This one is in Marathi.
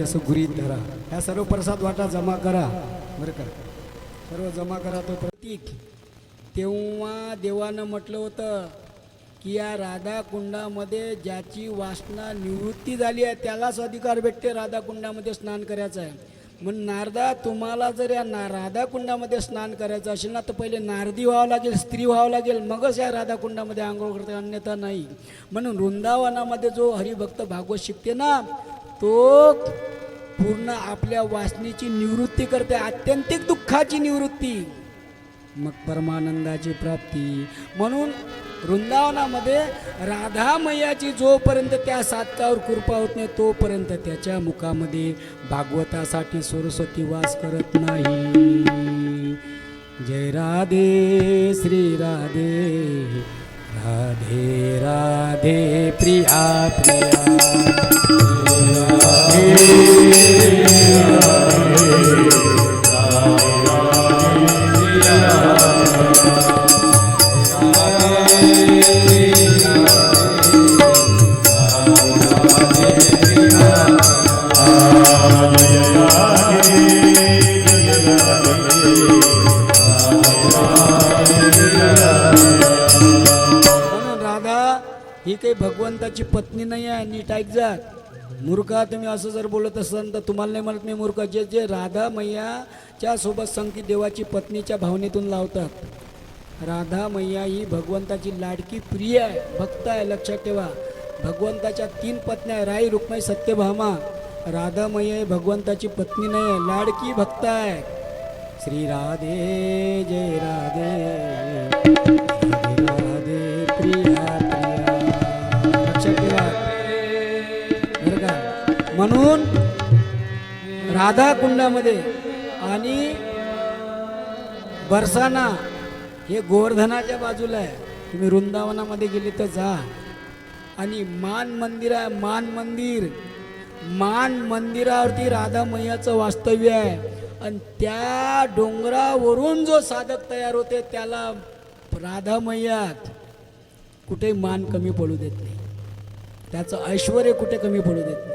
असं गृहीत धरा. ह्या सर्व प्रसाद वाटा जमा करा बरं का, सर्व जमा करा. तो प्रतीक तेव्हा देवानं म्हटलं होतं की या राधा कुंडामध्ये ज्याची वासना निवृत्ती झाली आहे त्यालाच अधिकार भेटते राधा कुंडामध्ये स्नान करायचं आहे. म्हणून नारदा तुम्हाला जर या राधा कुंडामध्ये स्नान करायचं असेल ना तर पहिले नारदी व्हावं लागेल, स्त्री व्हावं लागेल, मगच या राधा कुंडामध्ये आंघोळ करते, अन्यथा नाही. म्हणून वृंदावनामध्ये जो हरिभक्त भागवत शिकते ना तो पूर्ण आपल्या वासनेची निवृत्ती करते, आत्यंतिक दुःखाची निवृत्ती, मग परमानंदाची प्राप्ती. म्हणून वृंदावनामध्ये राधा मैयाची जोपर्यंत त्या साधकावर कृपा होत नाही तोपर्यंत त्याच्या मुखामध्ये भागवतासाठी सरस्वती वास करत नाही. जय राधे श्री राधे राधे राधे प्रिया प्रिया ही काही भगवंताची पत्नी नाही आहे. नीट ऐक जा मूर्खा, तुम्ही असं जर बोलत असाल तर तुम्हाला नाही म्हणत मी मूर्ख. जे जे राधा मैयाच्या सोबत संगती देवाची पत्नीच्या भावनेतून लावतात. राधा मैया ही भगवंताची लाडकी प्रिय आहे, भक्त आहे. लक्षात ठेवा, भगवंताच्या 3 पत्न्या आहे, राई रुक्मिणी सत्यभामा. राधा मैया ही भगवंताची पत्नी नाही आहे, लाडकी भक्त आहे. श्री राधे जय राधे राधे राधे प्रिया बरं का. म्हणून राधा कुंडामध्ये आणि बरसाना हे गोवर्धनाच्या बाजूला आहे. तुम्ही वृंदावनामध्ये गेले तर जा. आणि मान मंदिर आहे, मान मंदिरावरती राधा मैयाचं वास्तव्य आहे. आणि त्या डोंगरावरून जो साधक तयार होते त्याला राधा मैयात कुठे मान कमी पडू देत नाही, त्याचं ऐश्वर कुठे कमी पडू देत नाही.